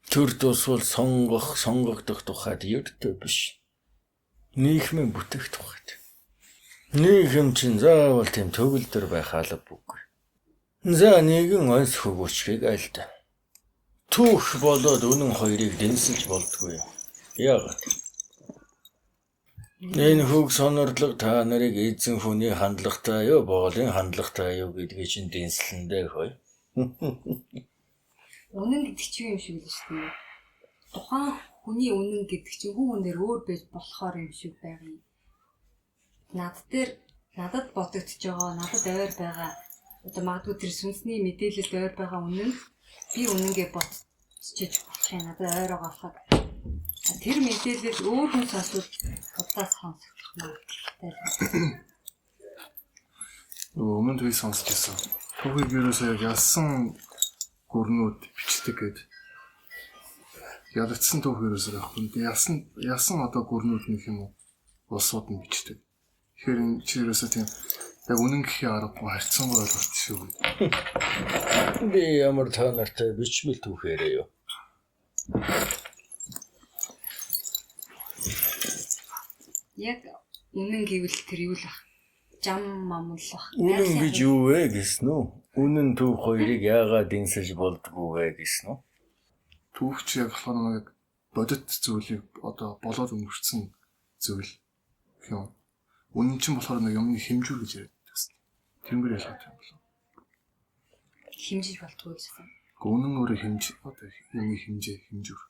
Төр тусвал сонгогдох тухайд ердөө биш. Нийгмийн бүтээх тухайд. Нийгэм чинь заавал тийм төгөлдөр байх албагүй. За нэгэн онц хөгөөчгийг альда. Түүх болоод үнэн хоёрыг дэнсэлж болдгүй юм. Яагаад? Энэ хөг сонордлого та нарыг эзэн хүний хандлагатай юу, боолын хандлагатай юу гэдгийг чинь дэнслэндээ хой. Үнэн гэдэг чинь юм шиг л шүү дээ. Тухайн хүний үнэн гэдэг чинь хүн дээр өөр байж болохоор юм шиг байгаа юм. Надад бодогдож байгаа, надад ойр байгаа. Одоо магадгүй тэр сүнсний мэдээлэлд ойр байгаа үнэн би үнэнгээ ботчиж болох юм. Надад ойр байгаа болоход тэр мэдээлэл өөр хүн сонсвол бодлоос сонсох магадaltaй. Өмнө нь сонсчихсан. Түүхийг ерөөсөө яг ялсан гүрнүүд бичдэг гэдэг. Ялагдсан түүх ерөөсөө авахгүй. Ялсан одоо гүрнүүд нөх юм уу? Улсууд нь бичдэг. Тэгэхээр энэ чи ерөөсөө тийм яг үнэн гэхээ аргагүй харьцангуй ойлголт шүү. Би ямар та нартай бичмэл түүхээрээ юу? Яг үнэн гэвэл тэр юу л бах? Жам мамлах. Үнэн гэж юу вэ гэсэн үү? Үнэн түүх хоёрыг яагаад дэнсэж болдгоо вэ гэсэн үү? Түүх чи яг болохоор нэг бодит зүйлийг одоо болоод өнгөрцөн зүйл юм. Үнэн чинь болохоор нэг юмны хэмжүүр гэж яриад байсан. Тэрнгээр ялгаатай юм болов. Хэмжиж болтгоо гэсэн. Үнэн өөрөө одоо юмны хэмжүүр.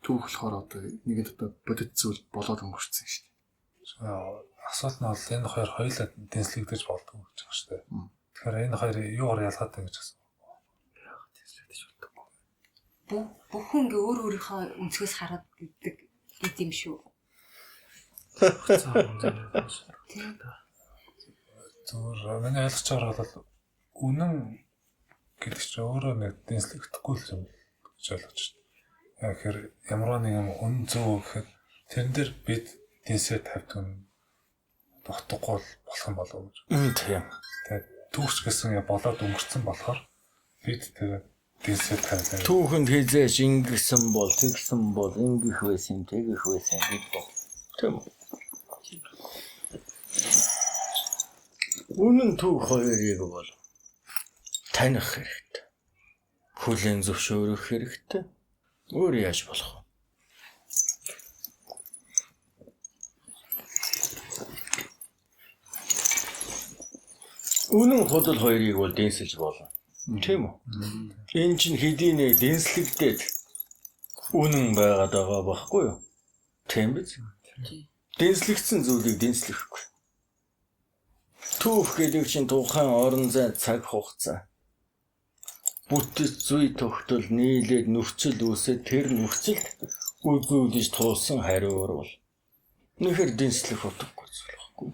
Түүх болохоор одоо нэгэн одоо бодит зүйл болоод өнгөрцөн шүү дээ. Асуулт нь бол энэ хоёр хоёулаа дэнслэгдэж болдгоо гэж байгаа шүү дээ. Тэгэхээр энэ хоёр юугаар ялгаатай гэж асуу. Бүхэн ингээ өөр өөрийнхөө өнцгөөс хараад гэдэг юм шүү. Зүгээр миний ойлгож байгаа бол үнэн гэдэг чинь өөрөө нэг дэнслэгдэхгүй юм гэж ойлгож байна. Тэгэхээр ямар нэгэн үнэн зөв гэхэд тэрэн дээр бид дэнсээ тавьдаг нь тогтохгүй болох юм болов уу гэж. Тийм. Тэгээд түүхч гэсэн болоод өнгөрцөн болохоор бид тэр дэнсээ тавьлаа. Түүхэнд хизээч ингэсэн бол тэгсэн бол ингэх байсан тэгэх байсан гэдэг. Тийм. Үнэн түүх хоёрыг бол таних хэрэгтэй. Хүлээн зөвшөөрөх хэрэгтэй. Өөр яаж болох вэ? Үнэн худал хоёрыг бол дэнсэлж болно. Тийм үү? Энэ чинь хэдийнэ дэнслэгдээд үнэн байгаад байгаа байхгүй юу? Тийм биз? Дэнслэгдсэн зүйлийг дэнслэхгүй. Түүх гэдэг чинь тухайн орон зай цаг хугацаа. Бүтэц зүй тогтол нийлээд нөхцөл үүсээд тэр нөхцөлд үзүүлж туулсан хариу урвал. Нэхэр дэнслэх утгагүй зүйл байхгүй.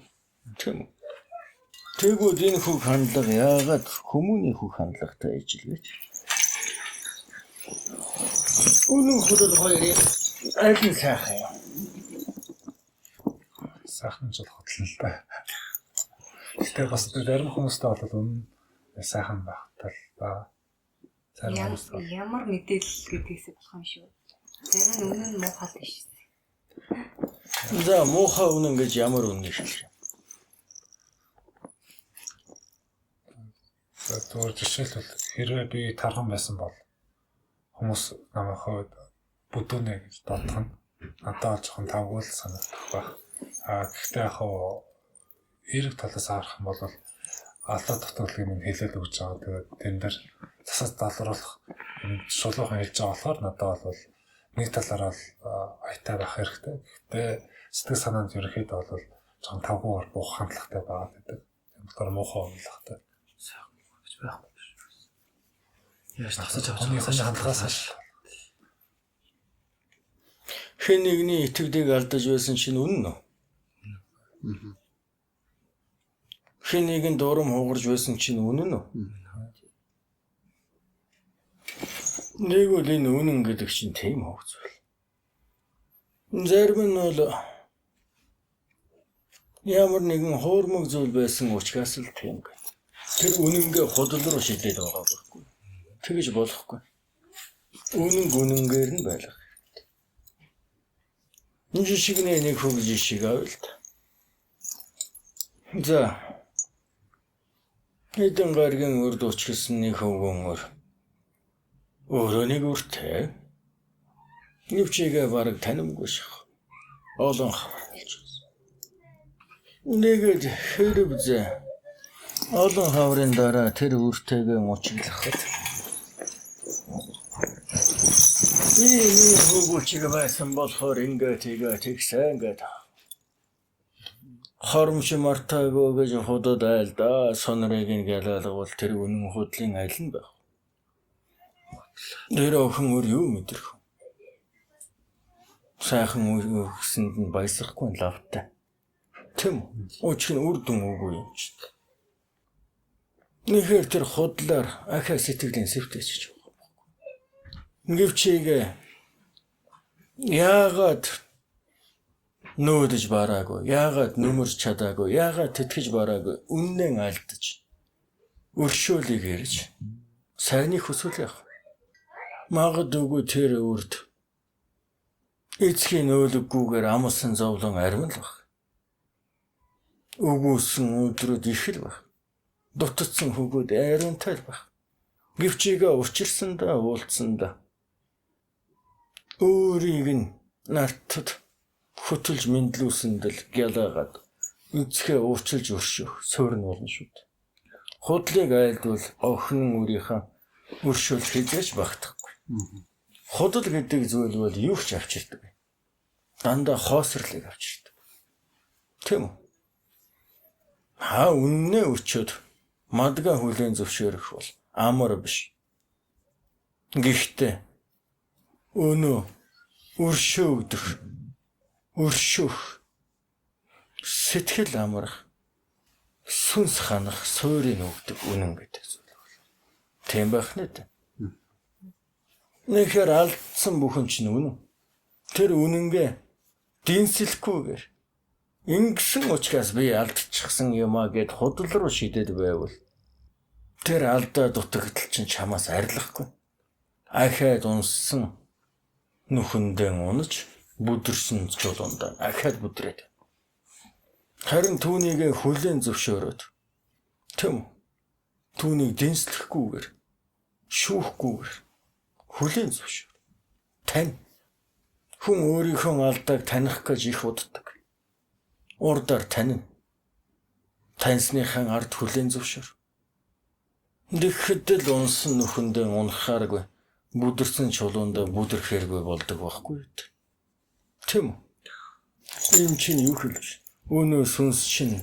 Тийм үү? Тэгвэл энэ хүүг хандлага яагаад хүмүүний хүүг хандлагатай ижилвэж? Үнэн худал хоёрыг аль нь сайхан юм? Сайхан ч бодлоо л да. Гэтэ бас зарим хүмүүстэй бол үнэн сайхан багтал ба. Ямар мэдээлэл гэдгээс болох юм шүү. Зарим нь үнэн муухай биш. За муухай үнэн гэж ямар үнэн хэлэх юм? Зүгээр жишээлбэл хэрвээ би тархан байсан бол хүмүүс намайг хойд бүдүүнэ гэж бодох нь надад жоохон тавгүй л санагдах байх. Гэхдээ яг эрэг талаас харах юм бол алдаа дутагдлыг минь хэлээд өгч байгаа. Тэгээд тэн дээр засаж далруулах шулуухан хэлж байгаа болохоор надад бол нэг талаараа л аятай байх хэрэгтэй. Гэхдээ сэтгэл санаанд ерөөхдөө бол жоохон тавгүйгээр буух хандлагатай байгаа гэдэг. Тийм болохоор муухай хандлагатай. Байхгүй шүү. Яаж тасаж авах хандлагаас хаш. Хэн нэгний итгэдэг алдаж байсан чинь үнэн үү? Хэн нэгэн дурам хугарж байсан чинь үнэн үү? Нэг үл энэ үнэн гэдэг чинь тийм хөвцөл. Зарим нь бол ямар нэгэн хуурмаг зүйл байсан учраас л тийм гэх. Тэр үнэнгээ худал руу шидээд байгаа байхгүй. Тэгэж болохгүй. үнэнгээр нь байлгах. Энэ жишгний нэг хөг жишг авъя л да. За. Эдэн гаргийн урд учирсан нэг хөвгөнөр өөрөө нэг үртэй. Нэвчээгээ бараг танимгүй шах. Олон хаварлж байсан. Нэгэд хэрвзээ олон хаврын дараа тэр үртэйгээ муучглахад ийм хөвгөлчиг байсан болохоор ингээд тэгсэн гэдэг. Хоромш мартаагүй гэж худад айлда сонорыг ингээл тэр үнэн худлын айл нь байх. Тэр охин өөр юу мэдрэх вэ? Сайхан өгсөнд нь баясахгүй лавтай. Тэм өчг нь үр дүн үгүй юм ч. Нэхэр тэр худлаар ахаа сэтгэлийн сэвтэж байгаа. Нэвчээгээ яагаад нөөдөж бараагүй, яагаад нүмерч чадаагүй, яагаад тэтгэж бараагүй, үннээ алдаж, өршөөлийг ярьж, сайныг хүсвэл яах. Магадгүй тэр үрд эцгийн өөлөггүйгээр амсан зовлон армил бах. Өгөөсөн өдрөд их л бах. Дутцсан хөгөөд айрунтай л бах. Гэвчээгээ учирсандаа уулзсандаа өөрийг нь нартад хөтөлж мэдлүүлсэнд л гялаагаад эцгээ уучилж өршөөх суурн болно шүү дээ. Худлыг айлдвал охин өөрийнхөө өршөөл хийж багтахгүй. Худал гэдэг зүйл бол юу ч авчирдаг. Дандаа хоосрлыг авчирдаг. Тийм үү? Үннээ өчөөд мадгаа хүлээн зөвшөөрөх бол амар биш. Гэхдээ өнөө өршөөх сэтгэл амрах сүнс ханах суурийг өгдөг үнэн гэдэг зүйл байна. Тийм байх нэ. Нэхэр алдсан бүхэн чинь үнэн. Тэр үнэнгээ дэнсэлхгүйгээр ингэсэн учраас би алдчихсан юмаа гэд худал руу шидэд байвал тэр алдаа дутагдал чинь чамаас арилахгүй. Ахаад унссан нүхэндээ унаж бүдэрсэн чулуундаа ахаад бүдрээд. Харин түүнийг хүлээн зөвшөөрөөд тэм түүнийг дэнслэхгүйгээр шүүхгүйгээр хүлээн зөвшөөр. Тань хүн өөрийнхөө алдааг таних гэж их уддаг. Урдаар танин таньсныхаа ард хүлээн зөвшөөр. Тэгэхэд л унсан нүхэндээ унахааргүй бүдэрсэн чулуундаа бүдэрхээргүй болдог байхгүй юу? Тэм ийм чинь юу хэлж өнөө сүнс чинь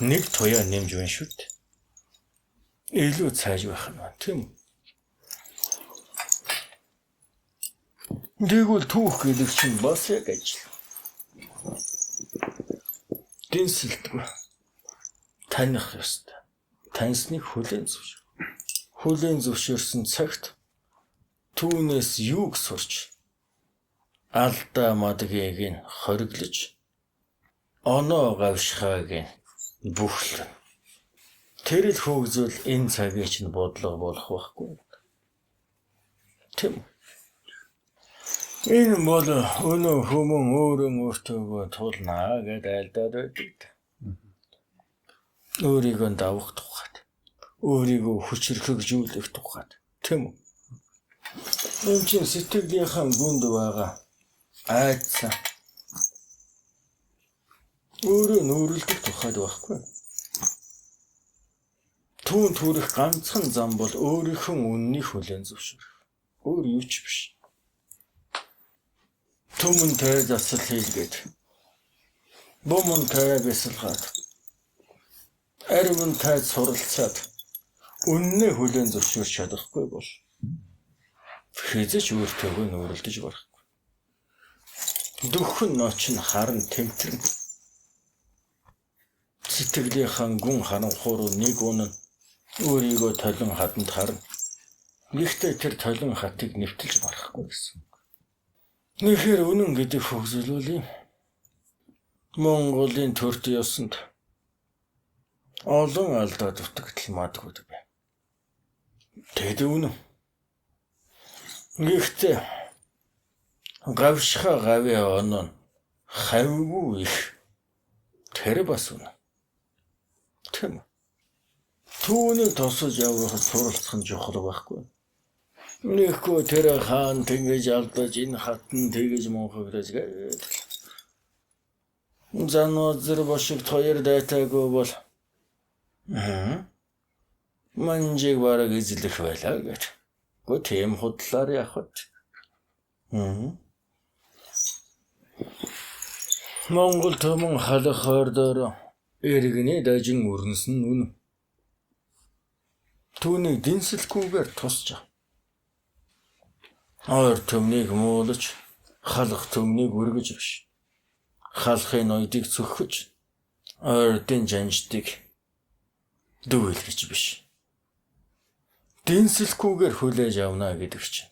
нэг туяа нэмж байна шүү дээ. Илүү цааш байх нь тийм. Дэгвэл түүх гэдэг чинь бас яг ажил. Дэнсэлдэггүй. Таних ёстой. Таньсныг хүлээн зөвшөөр. Хүлээн зөвшөөрсөн цагт түүнээс юуг сурч алдаа мадгийг нь хориглож оноо гавшхааг нь бүхлэн. Тэр л хөгзөл энэ цагийн чинь бодлого болох байхгүй. Тэм. Энэ бол өнөө хүмүүн өөртөө тулнаа гэдэг айлдаад байдаг. Өөрийгөө давах тухайд. Өөрийгөө хүчрхэгжүүлэх тухайд. Тэм. Энэ чинь сэтгэлийнхаа гүнд байгаа айдсан. Өөрөө нөөрлөдөг тухайд байхгүй. Түүн төрөх ганцхан зам бол өөрийнхөө үннийг хүлээн зөвшөөрөх. Өөр юу ч биш. Түмэнтэй засал хийлгээд. Бомонтэй бясалгаад. Аривантай суралцаад үннээ хүлээн зөвшөөрч чадахгүй бол хэзээ ч өөртөө нөөрлөдөж барахгүй. Дөхөн ноч нь харан тэмтэрнэ. Сэтгэлийнхаа гүн харанхууруу нэг үнэн өөрийгөө толон хаданд харна. Гэхдээ тэр толон хатыг нэвтэлж барахгүй гэсэн. Нэхэр үнэн гэдэг хөгжил бол юм. Монголын төрт ёсонд олон алдаа дутагдал мадгүй байна. Тэд үнэн. Гэхдээ гавшха гавь оноо хавгүй их тэр бас үнэ. Тэм. Түүний тосож явахад суралцах нь чухал байхгүй. Нэхгүй тэр хаан тэгэж алдаж энэ хатан тэгэж мунхагдаж гээд. Занозэр бошигт хоёр дайтаагүй бол манжиг бараг эзлэх байлаа гэж. Гү тийм худлаар явахад. Монгол төмөн халах хордоор эргэний дажин өрнөсөн үн. Түүнийг дэнсэлгүйгээр тусч. Ойр төмнийг муулж, халах төмнийг өргөж биш. Халахын ойдыг цөхөж, ойрдын жанжтыг дүүлгэж биш. Дэнсэлгүйгээр хүлээж авна гэдэг чинь.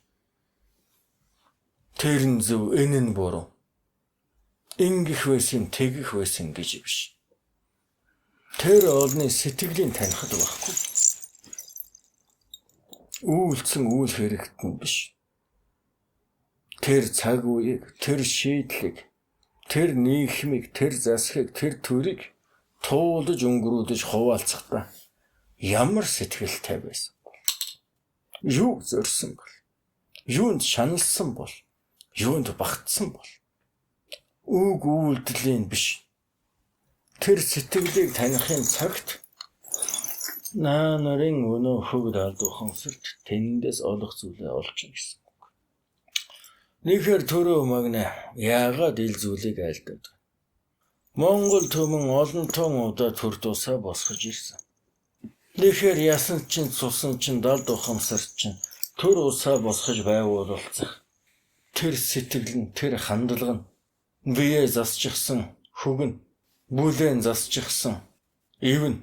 Тэр нь зөв, энэ нь буруу. Ингэх байсан, тэгэх байсан гэж биш. Тэр олны сэтгэлийн танихд байхгүй. Үйлцэн үйл хэрэгт нь биш. Тэр цаг үеийг, тэр шийдлийг, тэр нийгмийг, тэр засгийг, тэр төрийг туулж өнгөрүүлж хуваалцахдаа ямар сэтгэлтэй байсан. Юу зорьсон бол, юунд шаналсан бол, юунд багтсан бол. Үг үйлдэлийн биш. Тэр сэтгэлийг таних цагт наа нарын өнөө хөвд алдуухансарт тэндээс олох зүйлээ олж ирсэн. Нэхэр төрөө магна яагаад ил зүйлийг айлдаад. Монгол төмөн олон том удаа төр тусаа босгож ирсэн. Нэхэр ясан чин цусан чин далд ухамсар чин төр усаа босгож байгуулалцах. Тэр сэтгэл нь, тэр хандлага нь бие засчихсан хөг нь, бүлээн засчихсан ив нь,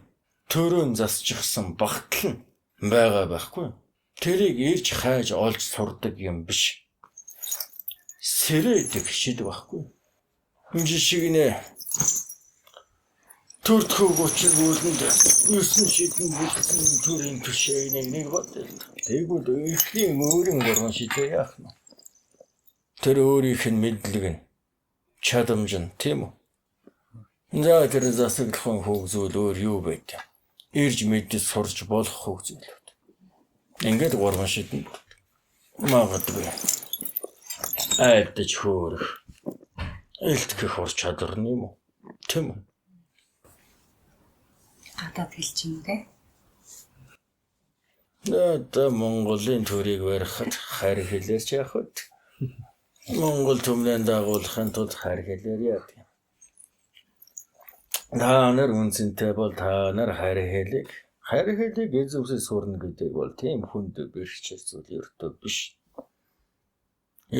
төрөө засчихсан багтал нь байгаа байхгүй. Тэрийг ирж хайж олж сурдаг юм биш. Сэрээдэг шид байхгүй. Жишгийнэ төртхөг учиг үлэнд 9 шидэн бүлгсэн төрийн төшөөний нэг бод. Тэгвэл ихний мөрөн горон шидэ яах нь. Тэр өөрийнх нь мэдлэг нь чадамж нь тийм үү. За тэр засаглахын хөг зүйл өөр юу байд. Ирж мэдж сурч болох хөг зүйлүүд. Ингээд горон шидэн магадгүй. Айдаж хөөрөх. Илтгэх ур чадвар юм уу? Тийм үү? Гадаад хэлч юм те. Наа Монголын төрийг барихад хайр хэлээрч яах вэ? Монгол төмнэн дагуулахын тулд хайр хэлээр яах юм. Та нар үнцэнтэй бол та нар хайр хэлийг эзэмсэж сурна гэдэг бол тийм хүнд бэрхшээл зүйл өртөө биш.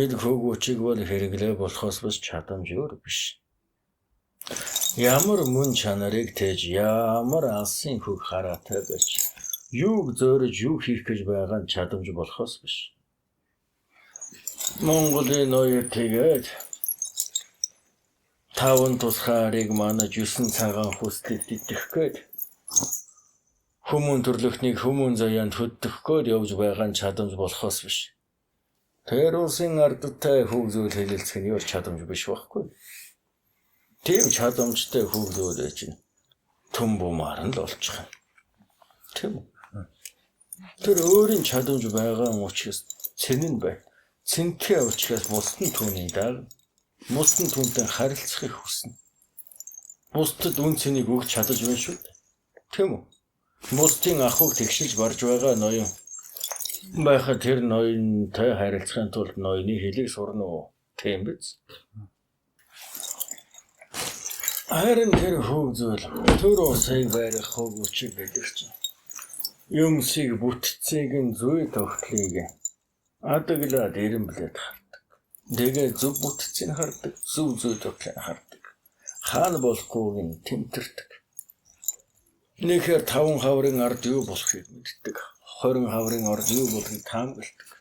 Эд хөгөөчиг бол хэрэглээ болохоос биш чадамж өөр биш. Ямар мөн чанарыг тээж ямар алсын хөг хараатай байж юуг зөөрөж юу хийх гэж байгаа нь чадамж болохоос биш. Монголын ноёр тэгээд таван тусхаарыг манаж 9 цагаан хүслийг дидэх гээд хүмүүн төрлөختнийг хүмүүн заяанд хөддөх гээд явж байгаа нь чадамж болохоос биш. Тэр улсын ардтай хөг зүйл хэлэлцэх нь юу чадамж биш байхгүй. Тийм чадамжтай хөг зүйлээ чинь төм бумаар нь л олчих юм. Тийм үү? Тэр өөрийн чадамж байгаа учраас цэн нь бай. Цэнхээ учраас бусд нь түүний дааг. Бусд нь түүнтэй харилцахыг хүснэ. Бусдад үн цэнийг өгч чадаж байна шүү дээ. Тийм үү? Бусдын ахуйг тэгшилж барж байгаа ноён байхад тэр ноёнтой харилцахын тулд ноёны хэлийг сурна уу? Тийм биз? Харин тэр хөг зүйл төр усыг барих хөг үчиг гэдэг чинь юмсыг бүтцийг нь зүй тогтлыг адаглаад ирэмблээд хардаг. Тэгээ зөв бүтцийг хардаг, зөв зүй тогтлыг хардаг. Хаана болохгүйг нь тэмтэрдэг. Нэхэр 5 хаврын ард юу болохыг мэддэг. 20 хаврын ард юу болохыг таамагладаг.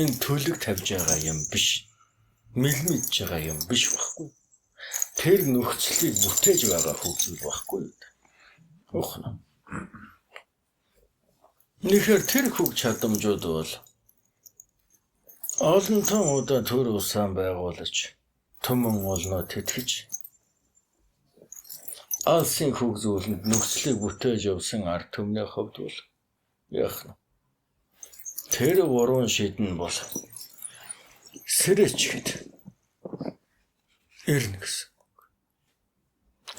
Энэ төлөг тавьж байгаа юм биш. Мэлмэж байгаа юм биш байхгүй. Тэр нөхцөлийг бүтээж байгаа хөгжил байхгүй. Охно. Нэхэр тэр хөг чадамжууд бол Олон удаа төр усан байгуулж төмөн олноо тэтгэж алсын хөгзүүлэнд нөхцөлийг бүтээж явсан ард түмний хувьд бол яах нь тэр уран шидэн бол сэрэчгэд ирнэ гэсэн.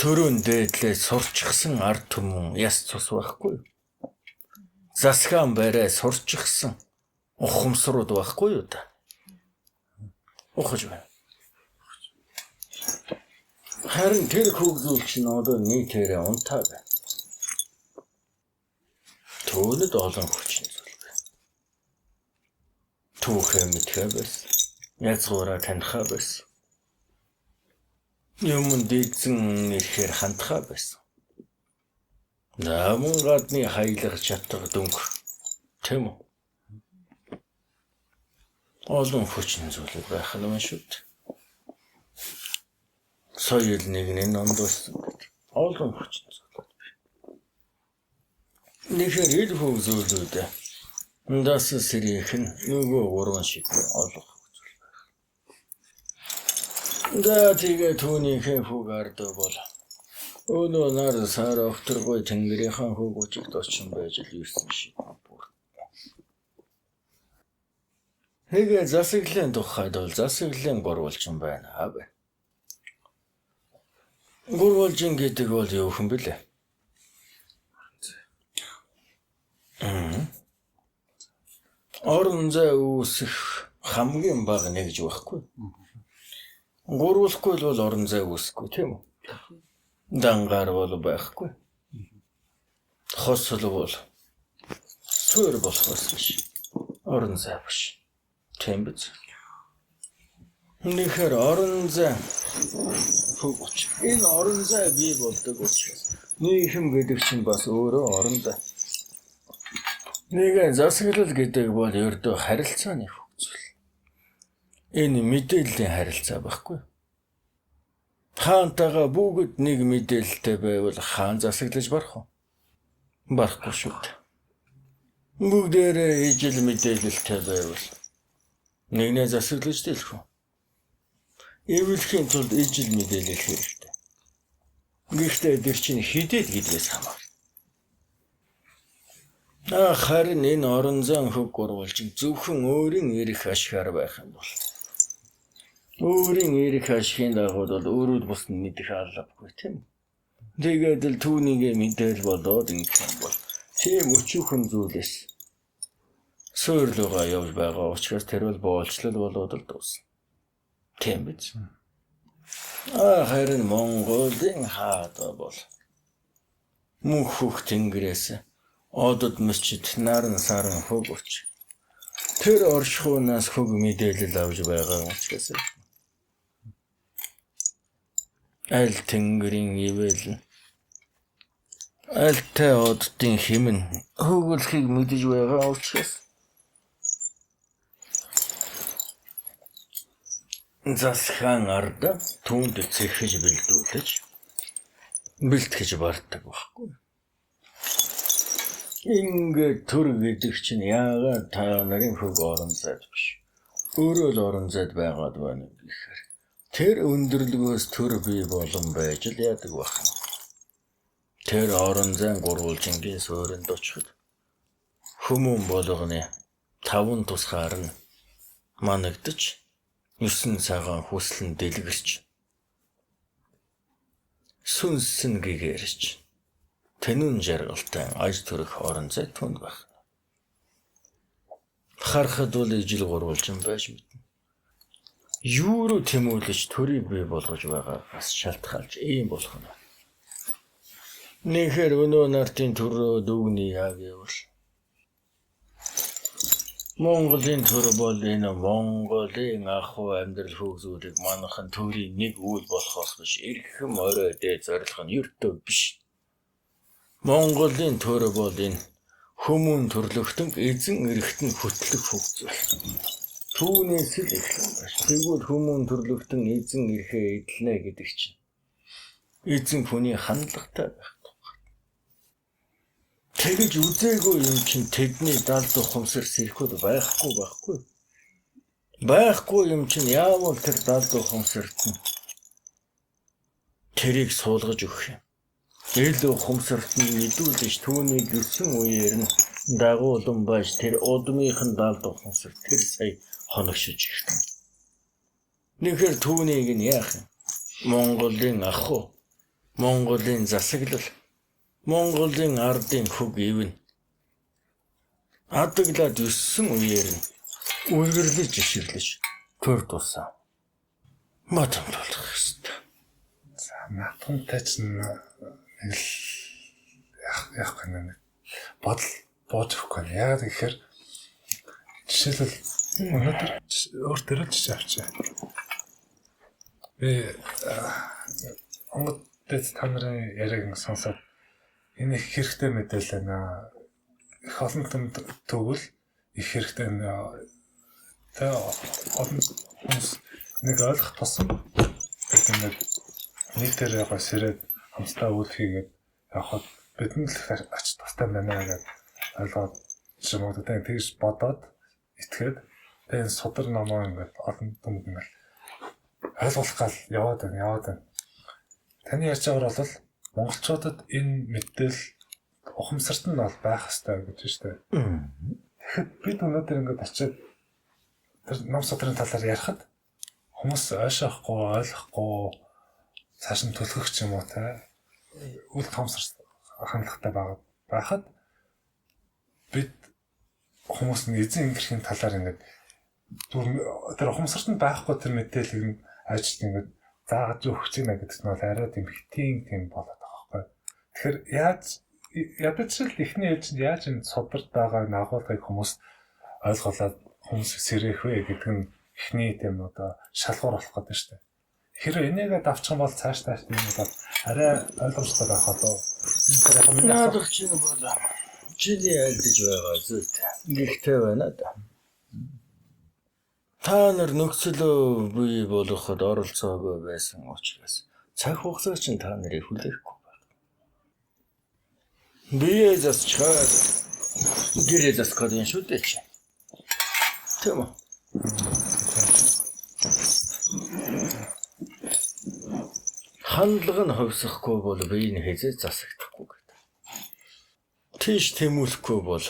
Төрөн дээдлээ сурчсан ард түмэн яс цус байхгүй. Засгаан барай сурчсан ухамсрууд байхгүй юу та? Ухаж байна. Харин тэр хөгжүүлч нь одоо нийтээрээ унтаа байна. Түүнэд олон хүчин зүйл байна. Түүхээ мэдхээ байсан. Язгуураа танихаа байсан. Юмд дийдсэн ирэхээр хандхаа байсан. Намын гадны хайлах чаддаг дүнг тэм үү? Олон хүчин зүйл байх юм шүү дээ. Соёл нэгний номдос олон хүчин зүйл. Нэхэр ил хөгзүүлүүд дас сэрийнх нь нөгөө уран шидэн олох хөгзүүл байх. Да тэгээ түүнийхээ хүүг ардаа бол өнөө нар сар өгтөргүй тэнгэрийн хүүг үчигт очин байж л ирсэн шидэн бүр. Хэгээ засаглалын тухайд бол засаглалын гурвалжин байна аа бай. Гурвалжин гэдэг бол юу юм бэлээ? Орон зай үүсэх хамгийн бага нэгж байхгүй. Гурвалхгүй бол орон зай үүсэхгүй тийм үү? Дангаар бол байхгүй. Хосол бол суурь болохоос биш. Орон зай биш. Тийм биз? Нэхэр орон зай хөгч. Энэ орон зай бий болдог учраас нийгэм гэдэг чинь бас өөрөө орон зай. Нэг засаглал гэдэг бол ердөө харилцааны хөгжил. Энэ мэдээллийн харилцаа байхгүй. Хаантайгаа бүгд нэг мэдээлэлтэй байвал хаан засаглаж барах уу? Барахгүй шүү дээ. Бүгдээрээ ижил мэдээлэлтэй байвал нэгнээ засаглаж дэлэх үү? Эвлэхийн тулд ижил мэдээлэл хэрэгтэй. Гэхдээ тэр чинь хидэд гэдгээс хамаарна. Харин энэ орон зайн хөг гурвалжин зөвхөн өөрийн эрх ашгаар байх юм бол өөрийн эрх ашигын дагуу бол өөрөд бус мэдэх албагүй тийм. Тэгээд л түүнийг мэдээл болоод ингэх юм бол тийм өчүүхэн зүйлээс суйрлуугаа явж байгаа учраас тэр бол боолчлол болоод л дуусна. Тийм биз? Харин Монголын хаада бол мөнх хөх тэнгэрээс одод мөчид наран саран хөгөч. Тэр оршихуунаас хөг мэдээлэл авч байгаа учраас аль тэнгэрийн ивэл аль тэ оддын химэн хөгөлхийг мэдэж байгаа учраас засгаан арда түүнд цэхэж бэлтгэж бартдаг байхгүй. Ингээд төр гэдэг чинь яагаад та нарын хөг орон зайд биш. Өөрөө л орон зайд байгаад байна гэхээр тэр өндөрлөгөөс төр бий болон байж л яадаг байна. Тэр орон зайн гурвалжингийн суурьнд очиход хүмүүн болгоны 5 тусгаар нь манагдаж 9 цагаан хүслэн дэлгэрч сүнсэн гэгэрч тэнүүн жаргалтай аж төрөх орон зай түнд байх. Харахад бол ижил гурвалжин байж мэднэ. Юу руу тэмүүлж төрийг бий болгож байгаагаас шалтгаалж ийм болох нь. Нэхэр өнөө нартын төрөө дүүний яаг явал Монголын төр бол энэ Монголын ахуй амьдрал хөгжүүлэх манайхан төрийн нэг үйл болохоос биш эрхэм орой дээд зорилго нь ердөө биш. Монголын төр бол энэ хүмүүн төрлөختөн эзэн эрхтэн хөтлөх хөгжил. Түүнээс л эхлэн байна. Тэгвэл хүмүүн төрлөختөн эзэн эрхээ эдлэнэ гэдэг чинь эзэн хүний хандлагатай байх. Тэгэж үзээгүй юм чинь тэдний далд ухамсар сэрхүүд байхгүй. Байхгүй юм чинь яавал тэр далд ухамсарт нь тэрийг суулгаж өгөх юм. Ил ухамсарт нь мэдүүлж түүнийг өссөн үеэр нь дагуулan байж тэр удмынхан далд ухамсарт тэр сая хоногшиж ирсэн. Нэгэр түүнийг нь яах юм? Монголын ахуй, Монголын засаглал, Монголын ардын хөг ивэн адаглаад өссөн үеэр нь үргэрлэж ишиглэж төр тусаа. Матамдуулах хэрэгтэй. За натантай ч нэг л яах вэ нэг бодол бууж өгөхгүй. Яагаад гэхээр жишээлбэл өнөөдөр өөр төрөл жишээ авчаа. Би онгодтэй та нарын яриаг сонсоод энэ их хэрэгтэй мэдээлэл байна. Их олон том төгөл их хэрэгтэй тэ олон хүмүүс нэг ойлгох тусам гэдэг нэг тэр яг сэрээд хамтдаа үйлхийгээд явхад бидний л ач тустай байна гэж ойлгоод чимээдээ тэгж бодоод итгээд энэ судар номоо ингээд олон түмд ингээд ойлгох гал яваад байна. Таны ярьж байгаа бол монголчуудад энэ мэдээлэл ухамсарт нь бол байх хэрэгтэй гэж байна шүү дээ. Тэгэхэд бид өнөөдөр ингээд очиад тэр ном судрын талаар ярихад хүмүүс ойшоохгүй, ойлгохгүй, цааш нь төлөх ч юм уу те үл хамсар хандлагатай байхад бид хүмүүс нь эзэн ингэрхийн талаар ингээд тэр ухамсарт нь байхгүй тэр мэдээллийг нь ажил ингээд заагж өгч ийна гэдэгт нь бол арай тийм хитийн болоод байгаа байхгүй. Тэгэхээр ядаж л ихний ээлжинд яаж энэ сударт байгаа агуулгыг хүмүүс ойлголоод хүмүүс сэрэх вэ гэдэг нь ихний тийм одоо шалгуур болох гэдэг шүү дээ. Хэрэв энийгээ давчих юм бол цааш тийм бол арай ойлгомжтой байх болоо. Наадах чинь бол чиний айлдж байгаа зүйл гихтэй байна да. Та нар нөхцөлөө бий болгоход оролцоогүй байсан учраас цаг хугацаа чинь та нарыг хүлээхгүй байна. Бие засчаад гэрээ засгаад юм шүү дээ чи. Тэм үү? Хандлага нь хөвсөхгүй бол бие нь хэзээ засагдахгүй гэдэг. Тийш тэмүүлэхгүй бол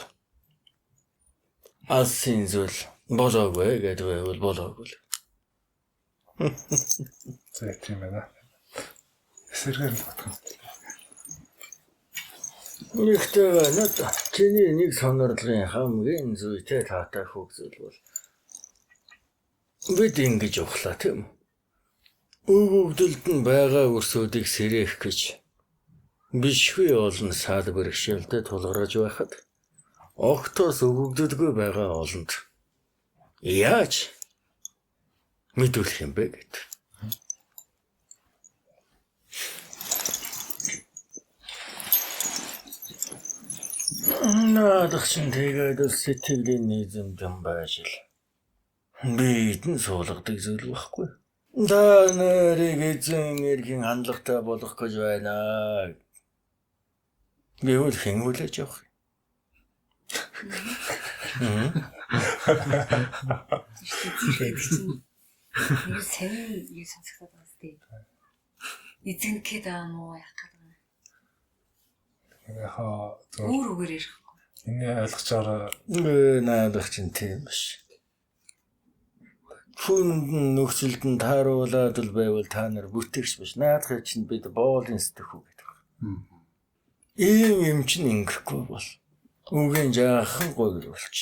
алсын зүйл болоогүй гэдэг бол болоогүй. За тийм байна. Эсэргээр л бодох. Нэгтэй байна да. Чиний нэг сонирхлын хамгийн зүйтэй таатай хөгжил бол бид ингэж ухлаа тийм үү? Өгөгдөлд нь байгаа өрсүүдийг сэрээх гэж бишгүй олон саад бэрхшээлтэй тулгарч байхад огтоос өгөгдөлгүй байгаа олонд яаж мэдүүлэх юм бэ гэдэг. Наадах чинь тэгээд сэтгэлийн нийзэмдэн байж л бидэн суулгадаг зүйл байхгүй. Да нарыг эзэн эрхийн хандлагатай болох гэж байна. Гэвэл хэн хүлээж явах юм? Юу сайн юу сонсоход байгаа сте. Эзэн гээд аа муу яах гэдэг. Яхаа Өөр үгээр ярих. энэ ойлгож байгаа Наадах чинь тийм биш. Хүн нөхцөлд нь тааруулаад л байвал та нар бүтээгч биш. Наадах чинь бид боолын сэтгэхүү гэдэг. Ийм юм чинь ингэхгүй бол үгийн жаахан гойруулж,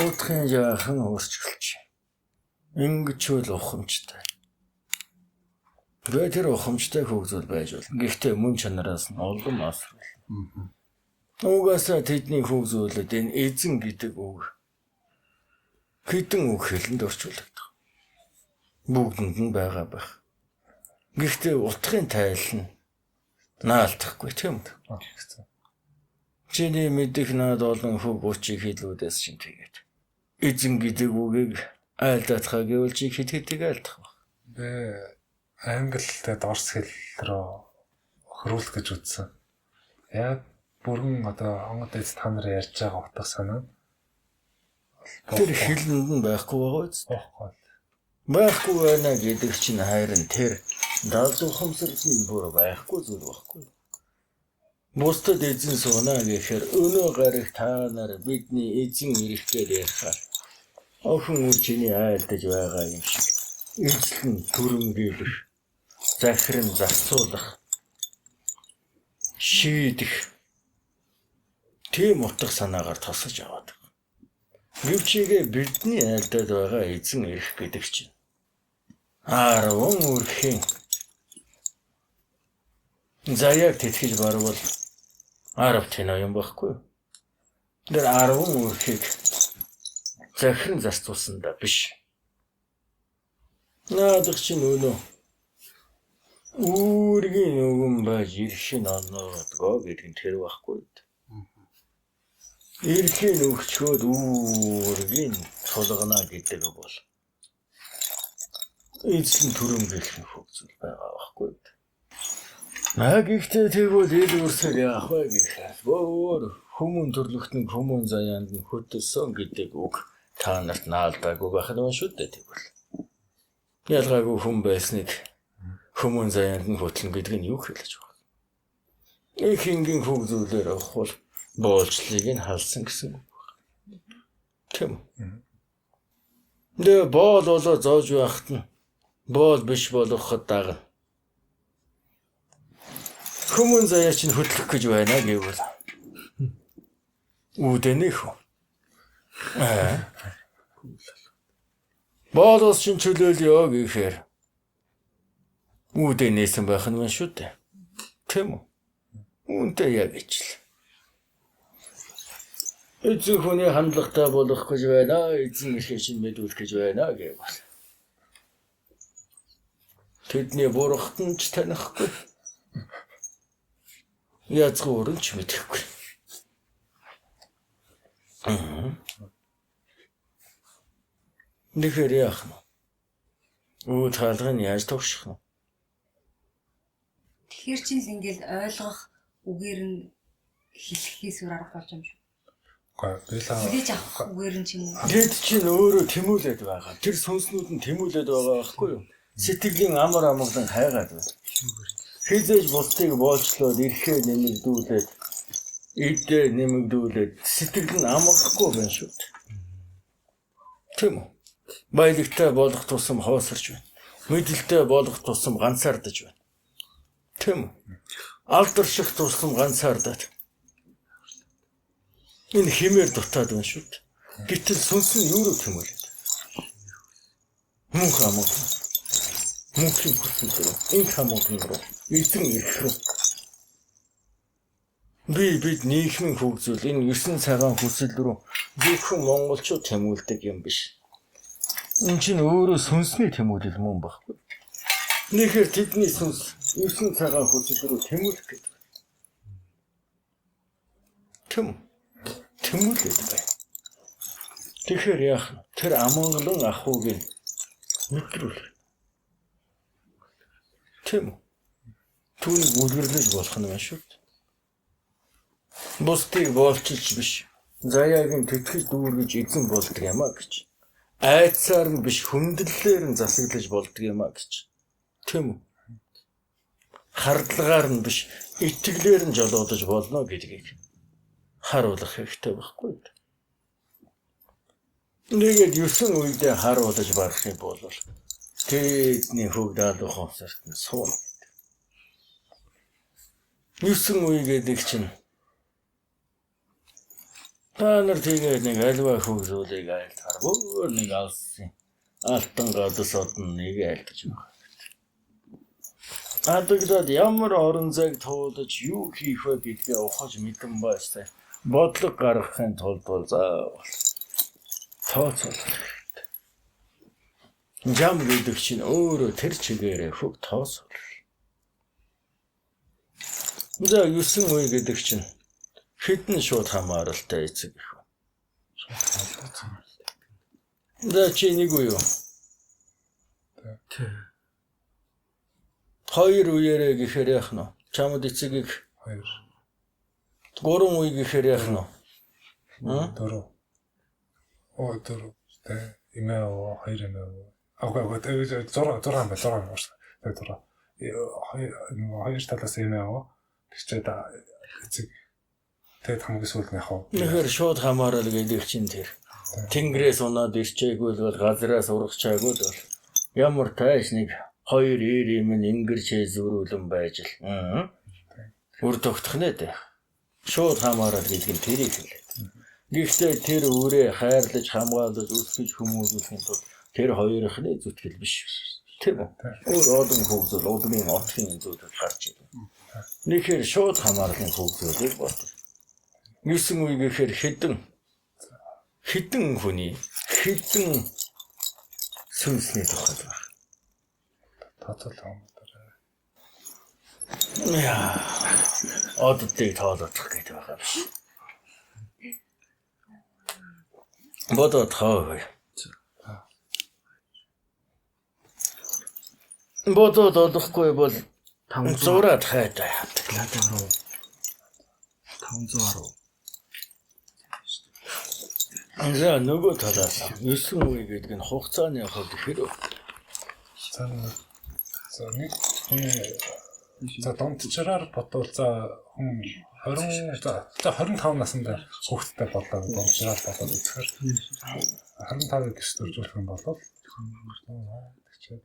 утгын жаахан өөрчлөлч. Ингэж л ухамжтай. Тэр ухамжтай хөгжил байж бол. Гэхдээ мөн чанараас нь олон асрал. Угаасаа тэдний хөгжүүлээд энэ эзэн гэдэг үг хэдэн үг хэлэнд орчуулдаг. Бүгдэнд нь байгаа байх. Гэхдээ утгын тайл нь наалтахгүй тийм үү? Чиний мэдих наад олон хөг учиг хэлүүдээс чинь тэгээд эзэн гэдэг үгийг айлдатхаа гэвэл чи хэд айлдах вэ? Англитэй дорс хэл рүү хөрвүүлэх гэж үзсэн. Яг бүрэн одоо онгод эз та нар ярьж байгаа утга санаа Тэр хэлэнд нь байхгүй байгаа үст. Бохгүй. Байхгүй байна гэдэг чинь харин тэр даалгавар ухамсарт нь бүр байхгүй зүйл байхгүй. Бусдад эзэн сууна гэхээр өнөө гарах та нар бидний эзэн ирэх гээд ярихаар охин үчиний айлдаж байгаа юм шиг. Эзлэн түрэмгийлэх, захиран зарцуулах, шийдэх тийм утга санаагаар тосож аваад. Гэвчийгээ бидний айлдаад байгаа эзэн ирэх гэдэг чинь 10 үрхийн заяаг тэтгэж барвал 10 тэнэ юм байхгүй. Тэр 10 үрхийг захиран зарцуулсандаа биш. Наадах чинь өнөө үүргийн өгөн байж ирэх нь оноодгоо гэдэг нь тэр байхгүй. Ирхийн өгчөөд үүргийн тулгана гэдэг бол эзэн түрэмгийлэх хөвцөл байгаа байхгүй. Гэхдээ тэгвэл илүүрсээр яах вэ гэхээр өөр хүмүүн төрлөختн хүмүүн заяанд нь хөтөлсөн гэдэг үг та нарт наалдаагүй байх нь шүү дээ тэгвэл. Ялгаагүй хүн байсныг хүмүүн заяанд нь хөтлөн гэдэг нь юу хэлж байна? Их энгийн хөг зүйлээр авах боолчлыг нь халсан гэсэн үг байна. Тийм үү? Дэ боол болоо зоож байхад нь боол биш болоход дагна. Хүмүүн заяа чинь хөтлөх гэж байна гэвэл үүдэнийх үү? Боолос чинь чөлөөлё гэхээр үүдэнээсэн байх нь мөн шүү дээ. Тийм үү? Үүнтэй яг ижил. Эцэг хүний хандлагатай болох гэж байна, эзэн ирэхийг чинь мэдүүлэх гэж байна гэвэл. Тэдний бурхад нь ч танихгүй. Язгуур нь ч мэдэхгүй. Нэхэр яах нь? Үүд хаалгыг нь яаж тогших нь? Тэгэхээр чинь л ингээл ойлгох үгээр нь хэлэхээс өөр арга болж юм шүү. Хүлээж авах үгээр нь ч юм уу. Тэд чинь өөрөө тэмүүлээд байгаа. Тэр сүнснүүд нь тэмүүлээд байгаа байхгүй юу? Сэтгэлийн амар амгалан хайгаад байна. Хизээж бусдыг боолчлоод ирэхээ нэмэгдүүлээд идээ нэмэгдүүлээд сэтгэл нь амгахгүй байна шүү. Тийм үү? Баялагтай болох тусам хоосорч байна. Мэдлэлтэй болох тусам ганцаардаж байна. Тийм үү? Алдарших тусам ганцаардаад. Энэ хэмээр дутаад байна шүү. Гэтэл сүнс нь юу руу тэмүүлээд? Мөнх амгалан. Мөнхийн хүсэл рүү, энэ амгалан руу, эзэн ирэх рүү. Бид нийгмийн хөгжил энэ 9 цагаан хүсэл рүү зөвхөн монголчууд тэмүүлдэг юм биш. Энэ чинь өөрөө сүнсний тэмүүлэл мөн баггүй. Нэхэр тэдний сүнс 9 цагаан хүсэл рүү тэмүүлэх гэдэг. Тэмүүлээд байна. Тэгэхээр яах вэ? Тэр амгалан ахуйг мэдрүүл. Тийм үү? Түүнийг үлгэрлэж болох нь байна шүү. Бусдыг боолчилж биш. Заяаг нь тэтгэж дүүргэж эзэн болдог юм а гэж. Айцаар нь биш хүндлэлээр нь засаглаж болдог юм а гэж. Тийм үү? Хардлагаар нь биш итгэлээр нь жолоодож болно гэдгийг харуулах хэрэгтэй байхгүй юу? Нэгэд 9 үедээ харуулж барах юм бол тэдний хөвдөл ухамсарт нь суун. 9 үе гэдэг чинь та нар тэгээд нэг альва хөвзүүлийг айлтаар бүр нэг алсын алтан гадас одон нэг айлтаж байгаа. Адагдаад ямар орон зайг туулж юу хийх вэ гэдгээ ухаж мэдэн байстай бодлого гаргахын тулд бол заавал тооцоолох хэрэгтэй. Жам гэдэг чинь өөрөө тэр чигээрээ хөг тооцоолол. За 9 үе гэдэг чинь хэдэн шууд хамааралтай эцэг их вэ? За чи нэг үе юу? Хоёр үеэрээ гэхээр яах нь? Чамд эцэгийг 2. 3 үе гэхээр яах нь? 4. өдөр тэ имээ 2 имээ. Агай тэгээ 6 байна шүү. Тэгээ 2 талаас имээ. Тэгчээд эцэг тэгээд хамгийн сүүлд нь яхав. Тэгэхээр шууд хамаарал гэдэг чинь тэр. Тэнгэрээс унаад ирчээгүй бол газраас урагчаагүй бол ямар тааш нэг 2 ийм ингэрч зөрүүлэн байж л. Үр тогтох нэ дээ. Шууд хамаарал гэдэг нь тэрийг хэлээ. Гэхдээ тэр үрээ хайрлаж хамгаалж үсгэж хүмүүжүүлэхэд бол тэр хоёрын зүтгэл биш. Тийм үү? Өөр олон хөвгөл удмын отхын зүйлүүд гарч ирнэ. Нэхэр шууд хамаарлын хөвгөлийг бод. 9 үе гэхээр хэдэн хүний хэдэн сүнсний тухай байна. Тооцол юм даа. Яа. Оддыг тоолох гэдэг байгаа биш. Бодоод хаа. Бодоод олохгүй бол 500-аад хайтай хатдаг. 510. За нөгөө талаас 9 үе гэдэг нь хугацааны хувьд хэрэг. За нэг за донтчраар бодвол за хүн 25 наснда хүүхдтэй болоо донтчраар болоод үзэхээр 25-ыг гисдөржүүлэх юм бол тэгчээ.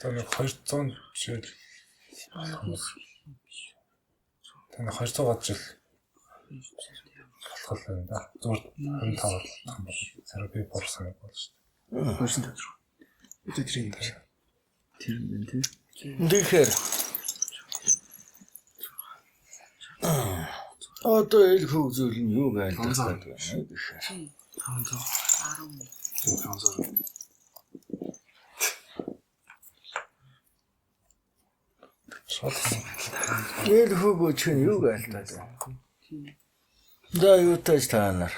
За 200 жил. Тэнд 200 жил. Болох юм да. 25 болох юм бол царай би борсон юм бол шүү дээ. Хойсон дотор. Өдрийн дээр. Тэр юм тий. Тэгэхээр одоо ил хөвзөл нь юу байлдах гэдэг вэ? 510. Ил хөвгөч нь юу байлдах вэ? За юу тааш та нар.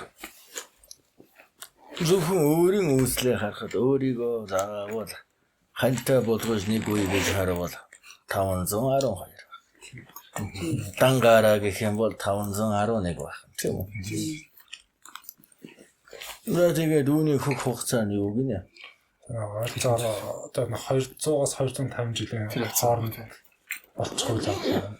Зөвхөн өөрийн үүслээ харахад өөрийгөө заавал хантай болгож нэг үе гэж харуул 512. Дангаараа гэх юм бол 511 байх. Тийм үү? Тэгээд үүний хөх хугацаа нь юу гинэ? За одоо 200-аас 250 жилийн хооронд болчихгүй л байна.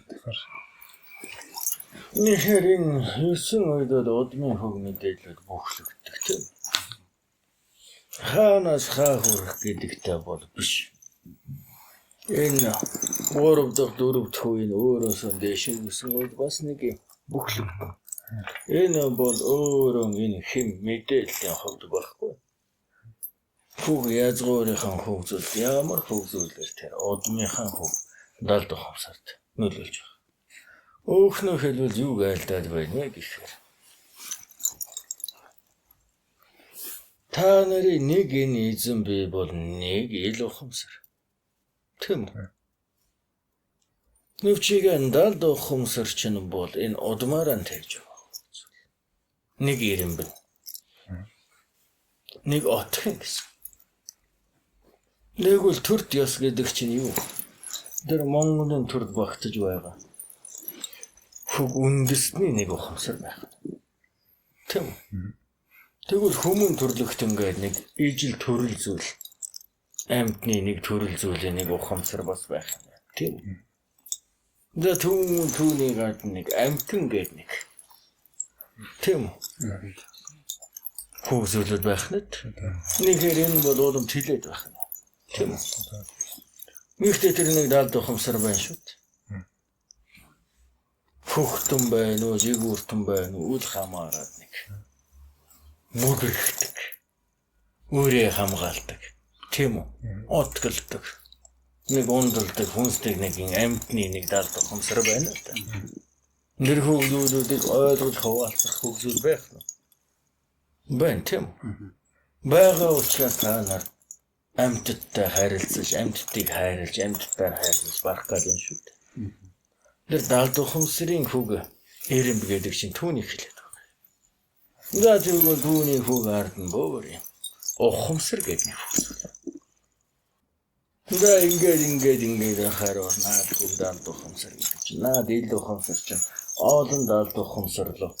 Тэгэхээр энэ 9 үед удмын хөг мэдээлэл бүхлэгддэг тийм. Хаанаас хаа хүрэх гэдэгтэй бол биш. Энэ 3 дахь 4 дахь үеийн өөрөөсөө дэше гисэн үед бас нэг юм бүхлэгдэн. Энэ бол өөрөө энэ хэм мэдээллийн хувьд байхгүй. Хөг язгуурынхан хөгжил ямар хөгжүүлэр тэр удмынхан хөг 70 хувьсарт нөлөөлж байна. Өөхнөө хэлбэл юу айлдаад байна вэ гэхээр та нарын нэг энэ эзэн бий бол нэг ил ухамсар. Тийм үү? Нүвчиген 70 ухамсар чинь бол энэ удмаараа тавьж байгаа. Нэг ирэмбэн. Нэг отхон гэсэн. Нэг бол төрд ёс гэдэг чинь юу? Тэр Монголын төрд багтаж байгаа. Хөг үндэсний нэг ухамсар байх. Тийм үү? Тэгвэл хүмүүн төрлөخت ингээд нэг ижил төрөл зүйл. Амьтны нэг төрөл зүйлийн нэг ухамсар бас байх. Тийм үү? За түүний гадна нэг амьтан гэдэг нэг. Тийм үү? Хөөсөлөд байх нэт. Нэгээр энэ бол улам тэлээд байх. Тийм үү? Нэгтэй тэр нэг 70 ухамсар байна шүү дээ. Хөхтөн байна уу, жигүүртэн байна уу, үл хамаарад нэг. Мөдөрхдөг. Өөрийг хамгаалдаг. Тийм үү? Отгэлдэг. Нэг ундалдаг, хүнсдэг нэг амьтны нэг 70 ухамсар байна л да. Нэр хөвгүүдийг ойлгож хуваалцах хөвгүүд байх нь. Бэн тийм үү? Бага учраас та нар амьтдтай харилцаж, амьтдыг хайрлаж, амьтдаар хайрлаж барах гэдэг юм шүү дээ. Тэр 70 ухамсарын хөг эрэмб гэдэг чинь түүнийг хэлээд байгаа. За тэгвэл түүний хөг ард нь бөөр юм. Ухамсар гэдэг нэг хөг. За ингээд хараа наад хөг 70 ухамсар гэдэг чинь наад ил ухамсар чинь олон 70 ухамсарлоо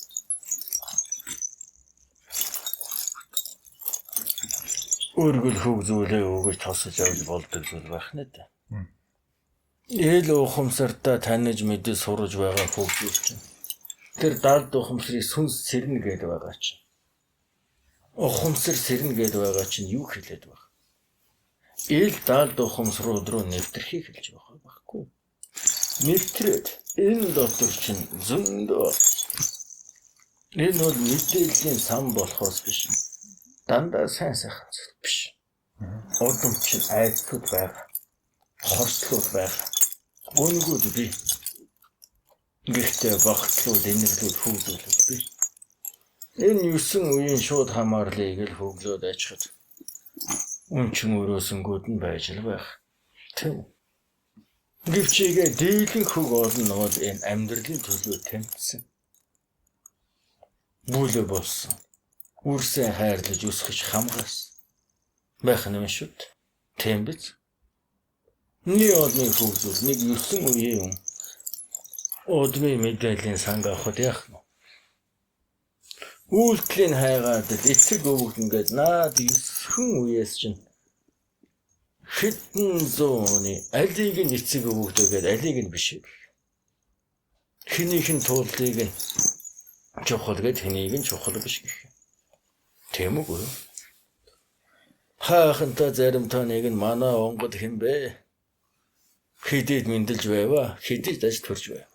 өргөл хөг зүйлээ өгөж тосож авч болдог зүйл байх нэ дээ. Ээл ухамсартаа таних мэдээ сурж байгаа хөг зүйл чинь. Тэр далд ухамсарыг сүнс сэрнэ гэдэг байгаа чинь. Ухамсар сэрнэ гэдэг байгаа чинь юу хэлээд байна? Ээл далд ухамсрууд руу нэвтэрхийг хэлж байгаа байхгүй. Нэвтрээд энэ дотор чинь зөндөө энэ бол мэдээллийн сан болохоос биш. Дандаа сайн сайхан зүйл биш. Удамч айцуд байгаа. Хорслууд байгаа. Гүнгүүд бий. Гэхдээ багтлууд, энэрлүүд хөвлөлүүд бий. Энэ 9 үеийн шууд хамаарлыг л хөглөөд ажихад үнчин өрөөсөнгүүд нь байж л байх. Тийм. Гэвчээгээ дийлэн хөг олон бол энэ амьдралын төлөө тэмцсэн. Бүлэ болсон. Үрсээ хайрлаж өсгөж хамгаалсан. Байх юм шүү дээ. Тийм биз? Нэг одны хөвгөл, нэг 9 үеийн удмын мэдээллийн санг авахд яах вэ? Үйлдэлийн хайгаад эцэг өвгөн гээд наад 9 үеэс чинь хэдэн зууны алийг нь эцэг өвгдөөгээд алийг нь биш. Хинийх нь тууллыг нь чухал гээд хэнийг нь чухал биш гэх. Тийм үгүй. Хааханта заримтаа нэг нь манай онгод хэм бэ? Хэдийд мэндэлж байваа, хэдийд аж төрж байваа.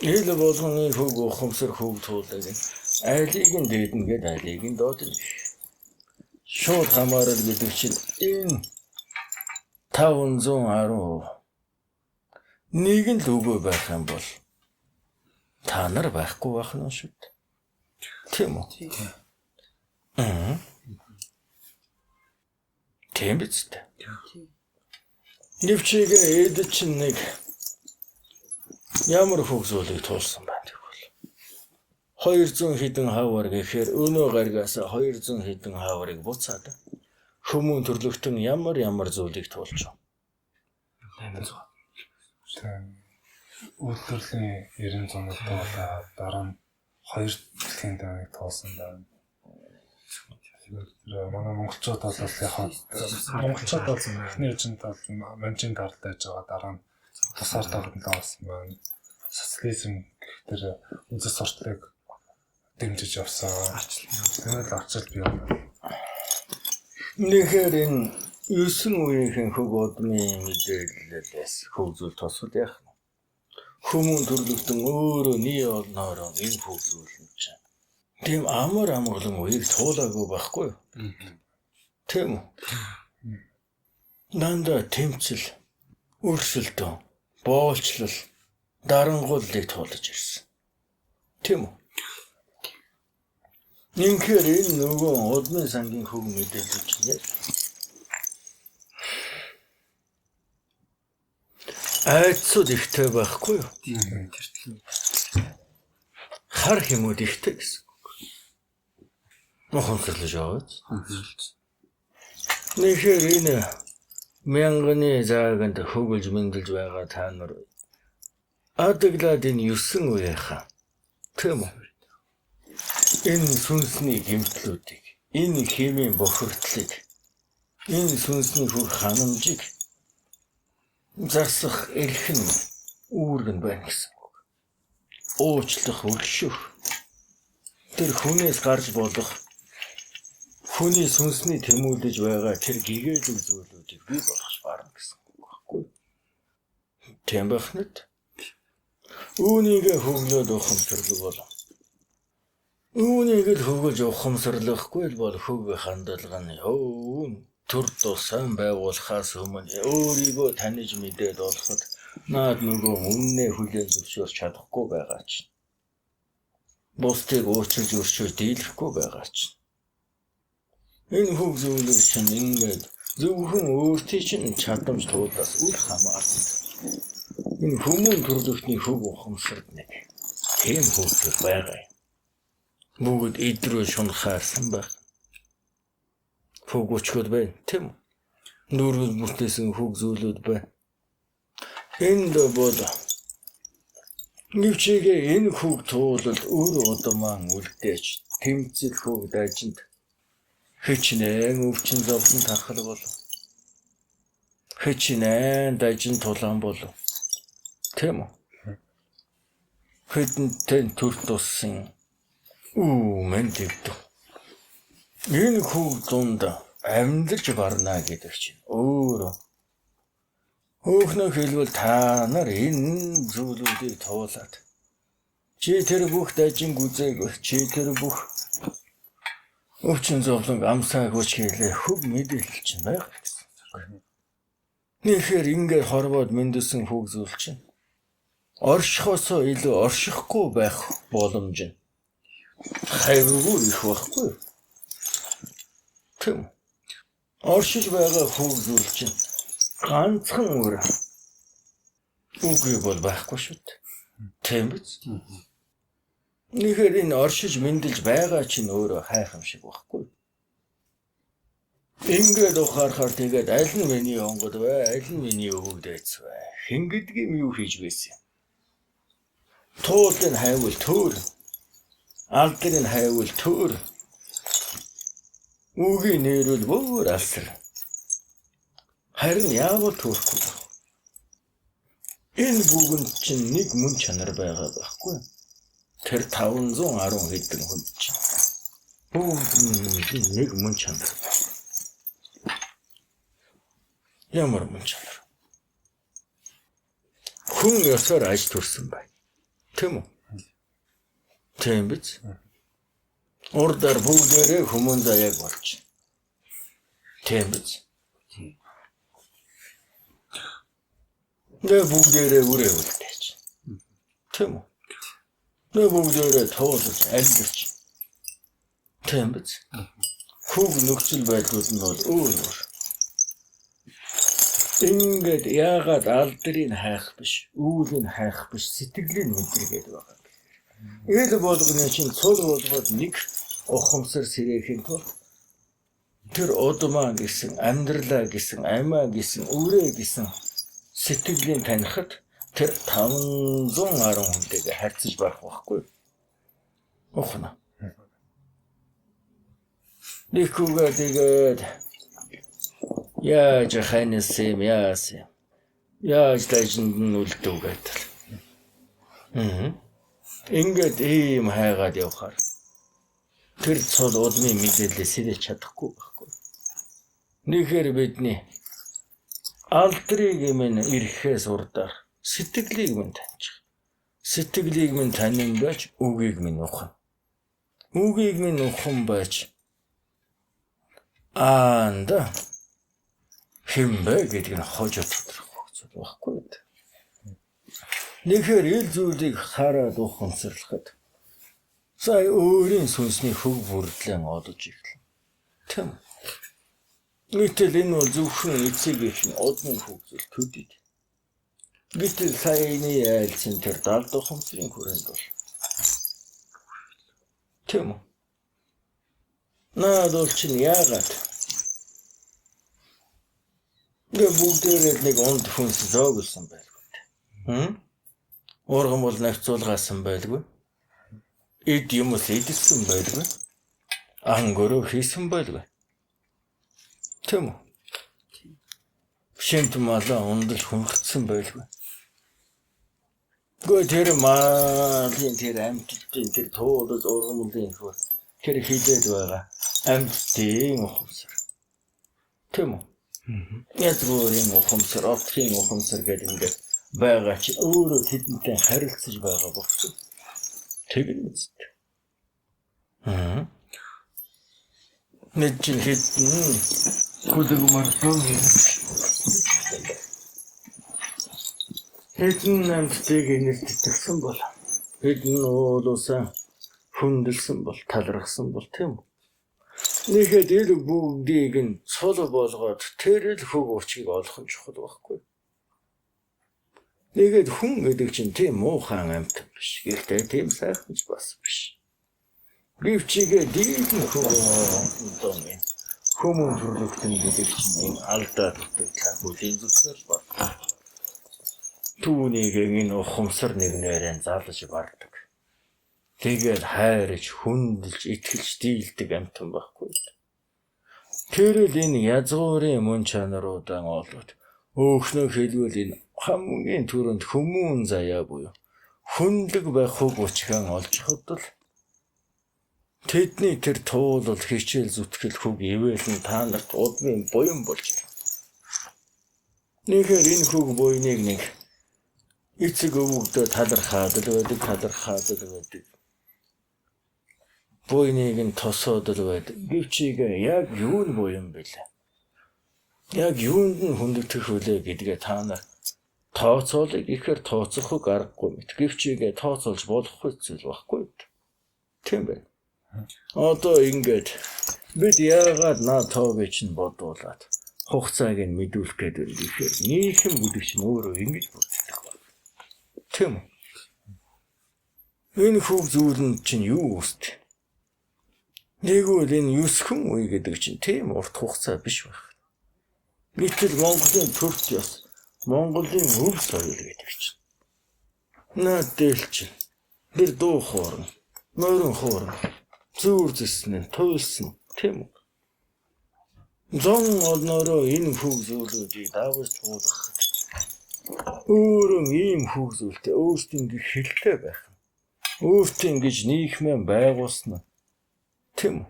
Эл болгоны хөг ухамсар хөг туулдаг. Айлыг нь дээднэ гээд айлыг нь доодно. Шууд хамаарал гэдэг чинь энэ 510 нэг нь л үгүй байх юм бол та нар байхгүй байх нь шүү дээ. Тийм үү? Тийм биз дээ. Нэвчээгээ эд чинь нэг ямар хөгзөлийг туулсан байна гэвэл 200 хэдэн хавар гэхээр өнөө гаргаас 200 хэдэн хаварыг буцаад хүмүүн төрлөختөн ямар зүйлийг туулж байна. Үйлдвэрлэлийн 90 зуунуудаа дараа нь 2 дэлхийн даныг туулсан байна. Манай монголчууд бол яхаа монголчууд бол эхний эжент бол манжин талд байж байгаа дараа нь тусаар талд нь лоосон байна. Социализм гэх тэр үндэс сурталыг дэмжиж явсан. Тэгээд арчил бий байна. Нэхэр энэ 9 үеийн хөг удмын мэдээллээс хөгжүүл тосол яах вэ? Хүмүүн төрлөختөн өөрөө нэг олноороо энэ хөгжүүлнэ чинь. Тийм амар амгалан үеийг туулаагүй байхгүй юу? Тийм үү? Нанда тэмцэл, өрсөлдөөн, боолчлол, дарангууллыг туулж ирсэн. Тийм үү? Инхээр энэ нөгөө удмын сангийн хөг мэдээлэл чинь айцуд ихтэй байхгүй юу? Хар хэмүүд ихтэй гэсэн. Мохонсорлож аваад. Нэхэр энэ мянганы зааганд хөгөлж мэндэлж байгаа та нар адаглаад энэ 9 үеийнхаа тийм үү? Энэ сүнсний гэмтлүүдийг, энэ хэмийн бохирдлыг, энэ сүнсний хөр ханамжийг засах эрхэн үүргэн байна гэсэн үг. Уучлах, өршөх. Тэр хүнээс гарч болох хүний сүнсний тэмүүлж байгаа тэр гэгээлэг зүйлүүдийг бий болгож барна гэсэн үг байхгүй юу? Тийм бахнат. Үүнийг хөглөөд ухамсарлаг бол. Үүнийг л хөглөж ухамсарлахгүй бол хөг хандалга нь төр тусам байгуулахаас өмнө өөрийгөө таних мэдээд олоход наад нөгөө үннээ хүлээн зөвшөөрч чадахгүй байгаа чинь. Бусдыг уучилж өршөөж дийлэхгүй байгаа чинь. Энэ хөг зүйлүүд чинь ингээд зөвхөн өөртөө чинь чадамж туулаас үл хамаарсан. Энэ хүмүүн төрлөختний хөг ухамсарт нэг тийм хөвгөл байгаа юм. Бүгд идрөө шунхаарсан байх. Хөг өчгөд байна, тийм үү? Нүргэл бүртээсэн хөг зүйлүүд байна. Энд бол нэвчээгээ энэ хөг туулалд өөр удаман үлдээж тэмцэл хөвд ажинд хичнээн өвчин зовлон тархал болов. Хичнээн дажин тулаан болов. Тийм үү? Хэдэнтэй төр туссан мэн дэвдэв. Энэ хөвд дунд амьдарч барна гэдэг чинь өөрөө хөөхнөө хэлбэл та нар энэ зүйлүүдийг туулаад чи тэр бүх дажин гүзээг чи тэр бүх өвчин зовлон амсааг хүч хэлээ хөв мэдээлэл чинь байх гэсэн. Нэхэр ингээд хорвоод мэндэлсэн хөг зүйл чинь оршихосоо илүү оршихгүй байх боломж нь хайргүй их байхгүй. Тийм. Оршиж байгаа хөг зүйл чинь ганцхан өөр үгүй бол байхгүй шүү дээ. Тийм биз? Нэхэр энэ оршиж мэндэлж байгаа чинь өөрөө хайхам шиг байхгүй. Ингээд ухаарахаар тэгээд аль нь миний онгод вэ? Аль нь миний өвөгдөөц вэ? Хэн гэдгийг юу хийж байсан юм? Туулын хайвал төр. Алдрын хайвал төр. Үгийн нэрвэл бүр алсар. Харин яавал төрөхгүй. Энэ бүгд чинь нэг мөн чанар байгаа байхгүй. Тэр 510 хэдэн хүн чинь. Бүгд нэг мөн чанар. Ямар мөн чанар. Хүн ёсоор аж төрсөн бай. Тийм үү? Тийм биз? Урдаар бүгдээрээ хүмүүн заяаг болж. Тийм биз? Нэ бүгдээрээ үрээ үлдээж. Тийм үү? Нэ бүгдээрээ туулж альдэрч. Тийм биз? Хөг нөхцөл байдлууд нь бол өөр. Ингээд яагаад алдрыг хайх биш, үүлийг хайх биш, сэтгэлийн мэдрэгэл байгаа. Эл болгоны чинь цул болгоод нэг ухамсар сэрэхийн тулд тэр удмаа гэсэн, амьдралаа гэсэн, аймаа гэсэн, үрээ гэсэн сэтгэлийн танихад тэр 510 хүнтэйгээ харьцаж байх байхгүй. Ухна. Никуга тэгээд яаж ханаас юм яас юм. Яаж дайжинд нь үлдв гэдэг. Ингээд ийм хайгаад явхаар тэр цол удмын мэдээлэл сэрэж чадахгүй байхгүй. Нэхэр бидний алдрыг минь ирэхээс урдаар сэтгэлийг минь таньчих. Сэтгэлийг минь танин байж үгийг минь ухна. Үгийг минь ухсан байж аанда хэмбэ гэдэг нь хожоо тодорхой байхгүй. Нэхэр ил зүйлийг хараад ухамсарлахад сая өөрийн сүнсний хөг бүрдлэн одож ирлээ. Тэм. Гэтэл энэ бол зөвхөн эцэг их одны хөг зүйл төдий. Гэтэл саяны айлцын тэр далд ухамсарын хүрээнд бол тэм. Наадол чинь яагаад бүгдээрээ нэг онд хүнс зоогсон байлгүй. Урган бол навцуулгаасан байлгүй. Эд юмс эдэлсэн байлгүй. Ангөрөө хийсэн байлгүй. Тэм үү? Шимт малаа ундаж хүнхтсэн байлгүй. Гой тэр маалын тэр амттын тэр туулж ургамлын хөө тэр хилээд байгаа амттын ухамсар. Тэм үү? Язгуурын ухамсар, офхийн ухамсар гэдэг ингээд байгаа чи өөрөө тэдэнтэй харилцаж байгаа болчих. Тэгнэ үст. Нэг чинь хэдэн хүлэг мартсан. Хэдэн намтыг нэлтгсэн бол хэдэн уулуусаа хүндэлсэн бол талархсан бол тийм үү? Нэхэд ил бүгдийг нь цол болгоод тэр л хөг учгийг олох нь чухал байхгүй. Нэгэд хүн гэдэг чинь тийм муухан амьт биш. Гэхдээ тийм сайхан ч бас биш. Гівчигээ дийлэн хөөе. Хүмүүн төрлөختөн гэдэг чинь энэ алдаа бүлийн зүсэл баг. Түүнийг энэ ухамсар нэгнээрээ залж бардаг. Тэгээд хайрж, хүндэлж, итгэж дийлдэг амьтан байхгүй. Тэрэл энэ язгуурын мөн чанаруудаа олоод өөхнөө хэлвэл энэ хамгийн түрүүнд хүмүүн заяа буюу хүнлэг байх хөг учгаан олж хадвал тэдний тэр туулал хичээл зүтгэл хөг ивэлэн та нарт удмын буян болж байна. Нэхэр энэ хөг буйныг нэг эцэг өвгдөө талархаад л байдаг. Буйныг нь тосоод л байдаг. Гэвчийгээ яг юу нь буян бэлээ? Яг юунд нь хүндэгдэх вүлээ гэдгээ та нар тооцоолыг ихээр тооцох аргагүй мэт. Гэвчийгээ тооцоолж болох зүйл байхгүй. Тийм байх. Одоо ингээд бид яагаад наа тоог чинь бодуулаад хугацааг нь мэдүүлэх гэдэг ихээр нийгэм бүдэгч нь өөрөө ингэж боддог байна. Тийм үү? Энэ хөв зүйлэн чинь юу үст? Нэгвэл энэ 9 хүн үе гэдэг чинь тийм урт хугацаа биш байх. Гэтэл Монголын төрч ёс, Монголын өв соёл гэдэг чинь. Наад дэлч, бэр дуу хоорон, морин хоорон, зүүр зэснэ, туйлсан, тийм үү? Зон олноороо энэ хөв зүйлүүдийг давж туулах. Өөрөн ийм хөв зүйлтэй өөртөө ингэ хэлтэй байх. Өөртөө ингэж нийгмээ байгуулсан. Тийм үү?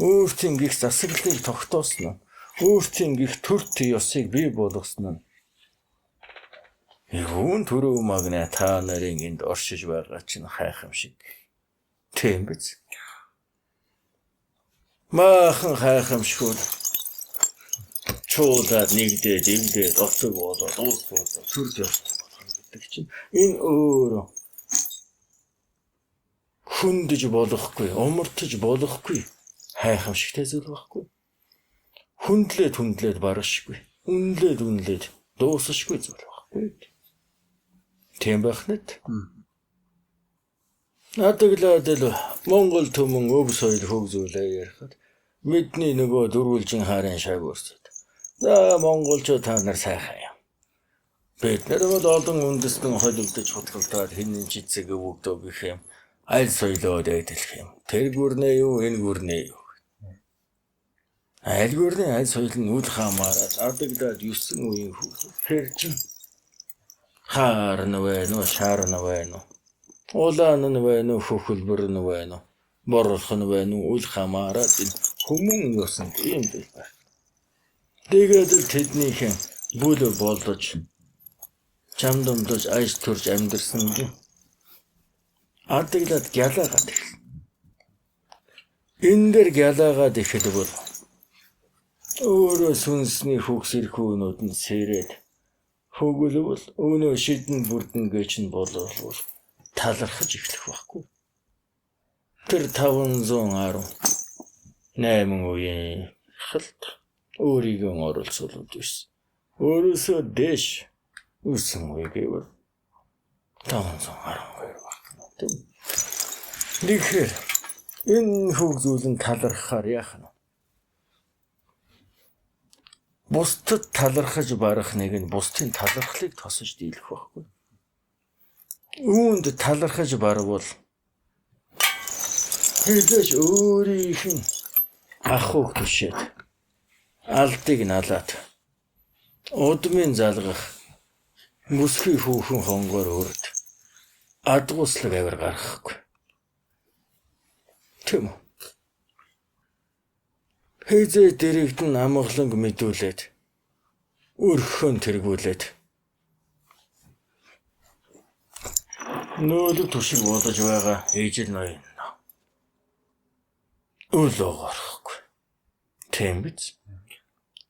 Өөртөө ингэх засаглалыг тогтоосон. Өөртөө ингэх төр ёсыг бий болгосон. Юун төрөө магна та нарын энд оршиж байгаа чинь хайхамшиг. Тийм биз? Махан хайхамшгууд чуулаад нэгдээд эвдээд оцог болоод уусболоод төр ёс гэдэг чинь энэ өөрөө хүндэж болохгүй, умартаж болохгүй хайхамшигтай зүйл байхгүй. Хүндлээд барашгүй, үнлээд дуусашгүй зүйл байхгүй. Тийм байх нэт. Надаглаад л Монгол төмөн өв соёл хөв зүйлээ ярихад бидний нөгөө дөрвөлжин хаарын шаг өрсөд. За монголчууд та нар сайхан юм. Бид нар бол олон үндэстэн холилдож хутгалдаад хинэн чицэг өвөгдөө гэх юм. Аль соёлоод адилх юм. Тэр гүрнээ юу, энэ гүрнээ юу. Аль гүрний аль соёл нь үл хамаарал адаглаад 9 үеийн хүүхэд. Тэр чинь хаарна вэ, шаарна вэ, улаан нь вэ, хөхөлбөр нь вэ, борох нь вэ, үл хамаарал энэ хүмүүн ёсон юм байна. Тэгээд л тэднийхэн бүл болдож чамдамдж айс төрж амьдэрсэн юм. Адаглаад гялаагаад ирсэн. Энэ дэр гялаагаад ихэд бол өөрөө сүнсний хөгсөрхөөнүүд нь сэрээд хөгөлвөл өнөө шидэн бүрдэн гэж нь болвол талархаж эхлэх байхгүй. Тэр 518 үеийн халт өөрийгөө оролцуулж байсан. Өөрөөсөө дэш үсэн үе гэвэл 512 байна. Тэгэхээр энэ хөв зүйлэн талархахаар яах нь? Бусдад талархаж барах нэг нь бусдын талархлыг тосож дийлэх байхгүй. Үүнд талархаж барвал хэзээш өөрийнх нь ахуйг түшээд алдыг налаад удмын залгах мөсхий хүүхэн хонгоор өрд адгууслаг авир гаргахгүй. Тийм үү? Хэзээ дэрэгдэн амгаланг мэдүүлээд өрхөн тэргүүлээд нөлөг түшиг бодож байгаа ээжил ноён үл оорхгүй. Тийм биз?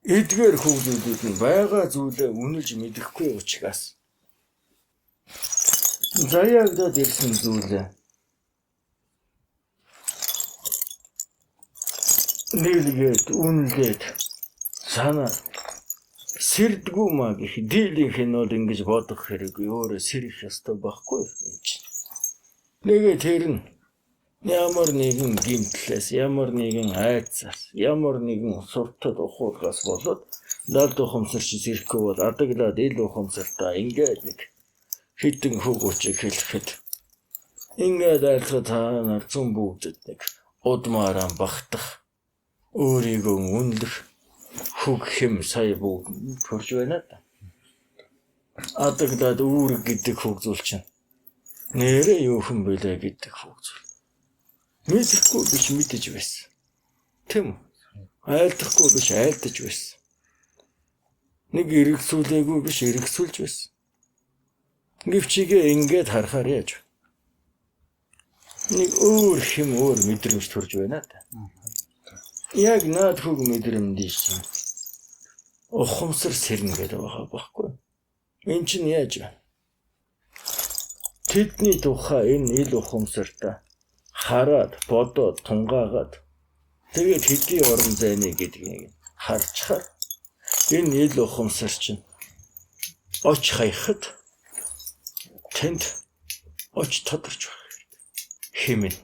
Эдгээр хөвгүүдүүд нь байгаа зүйлээ үнэлж мэдэхгүй учраас заяагдаад ирсэн зүйлээ нэлгээд үнэлгээд санаа сэрдгүү маа гэх дийлийнх нь бол ингэж бодох хэрэггүй өөрөө сэрэх ёстой байхгүй юм чинь. Тэгээ тэр нь ямар нэгэн гимтлээс, ямар нэгэн айцаас, ямар нэгэн суртал ухуулгаас болоод далд ухамсарч зэрэхгүй бол адаглаад ил ухамсартаа ингээд нэг хитэн хөг учиг хэлэхэд Ингээд айлтгал та нар зүүн бүгдэд нэг удмаараа багтах, өөрийгөө үнэлэх, хөг хэм сая бүгд төрж байна да. Адаглаад үүрэг гэдэг хөгжүүл чинь нэрээ юу хүн бэлээ гэдэг хөгжүүл. Мэдэхгүй биш мэдэж байсан. Тэм айлдахгүй биш айлдаж байсан. Нэг эргэцүүлээгүй биш эргэцүүлж байсан. Гэвчигээ ингээд харахаар яаж вэ? Нэг өөр хэм өөр мэдрэмж төрж байна да. Яг наад хөг мэдрэмж чинь ухамсар сэрнэ гэдэг байгаа байхгүй. Энд чинь яаж вэ? Тэдний тухай энэ ил ухамсартай хараад, бодоод, тунгаагаад тэгээд хэдий орон зайны гэдгийг харчхаар энэ ил ухамсар чинь оч хаяхад тэнд оч тодорч байна. Хэмээн.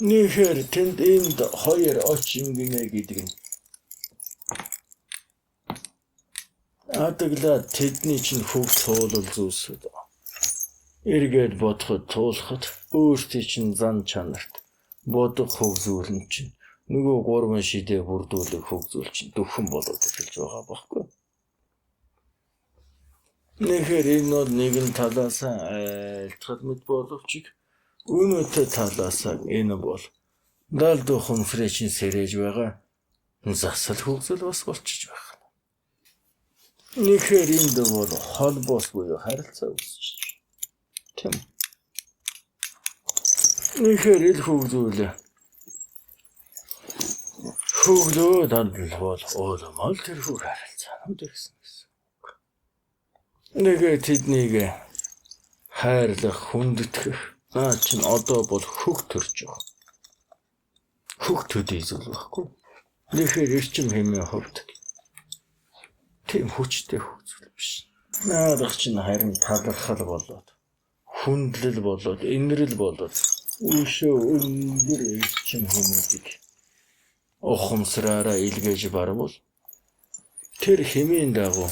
Нэхэр тэнд энд хоёр оч ингэнэ гэдэг нь адаглаад тэдний чинь хөг цуулал зүйлсүүд эргээд бодоход туулахад өөртөө чинь зан чанарт бодох хөг зүйл нь чинь нөгөө гурван шидээ бүрдүүлэх хөг зүйл чинь дөхөн болоод эхэлж байгаа байхгүй. Нэхэр энэ бол нэгэн талаасаа айлтгал мэд боловч өнөөтэй талаасаа энэ бол далд ухамсрын чинь сэрэж байгаа засал хөгжил бас болчихж байна. Нэхэр энд бол холбоос буюу харилцаа үүсэж байна. Тэм. Нэхэр ил хөгжүүлээ. Хөглөө дандал бол ууламал тэр хөг харилцаа хүндэрсэн гэсэн. Нэгэ тэднийг хайрлах, хүндэтгэх наа чинь одоо бол хөг төрж байгаа. Хөг төдий зүйл байхгүй. Нэхэр эрчим хэмээн хөвд. Тийм хүчтэй хөгжил биш. Наадах чинь харин талархал болоод, хүндлэл болоод, инрэл болоод өшөө өндөр эрчим хүмүүдэг ухамсараараа илгээж барвал тэр хэмээн дагуу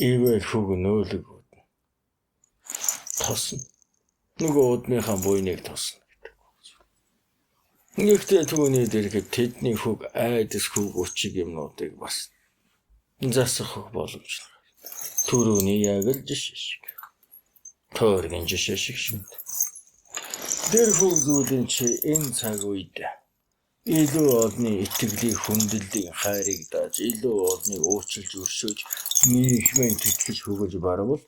ивэл хөг нөөлөг тосно. Нөгөө удмынхаа буйныг тосно гэдэг. Нэгтэй түүний дэргэд тэдний хөг айдас хөг учиг юмнуудыг бас засах боломжтой. Түрүүний яг л жишээ шиг. Тойргийн жишээ шиг шүү. Тэр хөгжүүлэн чи энэ цаг үед илүү олны итгэлийг хүндлэлийг хайрыг дааж илүү олныг уучлж өршөөж нийгмийн тэтгэж хөгж барвал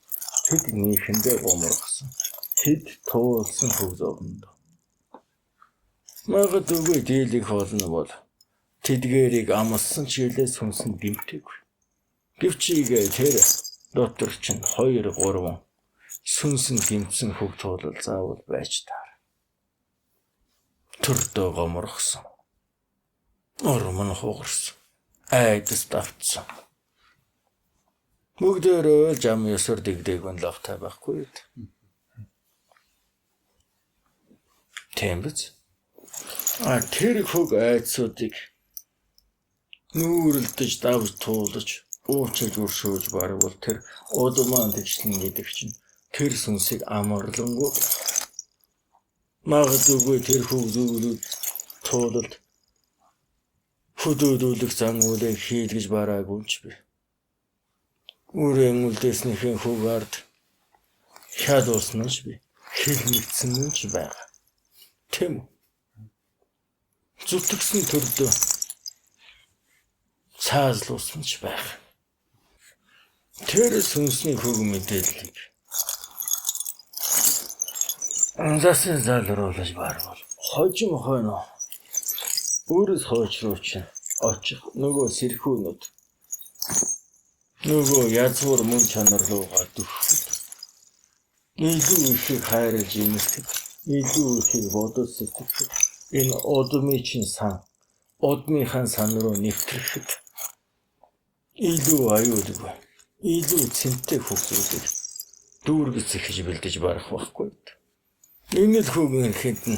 тэд нийгэндээ гоморгосон. Тэд туулсан хөгж овонд. Магадгүй дийлэх болно бол тэдгэрийг амлсан чиглээс хүнсэн дэмтэйг. Гэвчигээ тэр дотор чинь 2-3 сүнсэн гимцэн хөг туулал заавал байж таар. Төрдөө гоморгосон. Ормон хугарсан. Айдас давтсан. Бүгдээрөө жам ёсор дэгдээгүн лавтай байхгүй. Тийм биз? Тэр хөг айдсуудыг нүүрэлдэж давж туулж уучлж өршөөж барвал тэр удмаан тэгшлэн гэдэг чинь тэр сүнсийг амарлангуй магадгүй тэр хөгжүүлүүд туулалд хөдөөдүүлэх зан үйлийг хийлгэж бараагүй ч би. Үрэн үлдээснийхэн хөг ард шалуулсан ч би. Хэлмэгдсэн ч байгаа. Тэм. Зүтгэсэн төрдөө цаазлуулсан ч байгаа. Тэр сүнсний хөг мэдээллийг анзаарсан залруулж барвал хожим хойно өөрөөс хойч очих нөгөө сэрхүүнүүд нөгөө язгуур мөн чанар руугаа дүрхэж илүү их хайрлаж имэхэд илүү их бодож сэтгэхэд энэ удмын чинь сан удмынхан сан руу нэвтрэхэд илүү аюулгүй илүү цэнтэй хөгжүүлэх дүүргэж зэхэж бэлдэж барах байхгүй. Энэ л хөгийн хинтэн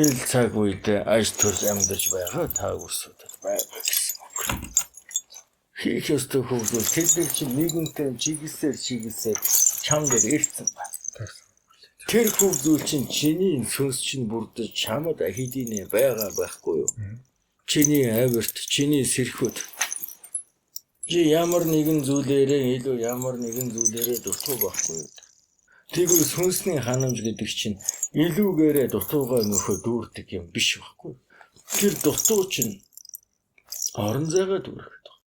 ил цаг үед аж төрж амьдарч байгаа та үсүүдэд байгаа гэсэн үг. Хийх ёстой хөвгөл тэр дээр чинь нэгэнтэй чиглэлээр чам дээр ирсэн ба. Тэр хөвгөл чинь чиний сүнс чинь бүрдэж чамд хэдийнэ байгаа байхгүй юу? Чиний авирт, чиний сэрхүүд. Чи ямар нэгэн зүйлээрээ илүү ямар нэгэн зүйлээрээ дутуу байхгүй юу? Тэгвэл сүнсний ханамж гэдэг чинь илүүгээрээ дутуугаа нөхөө дүүрдэг юм биш байхгүй юу? Тэр дутуу чинь орон зайгаа дүүрэх.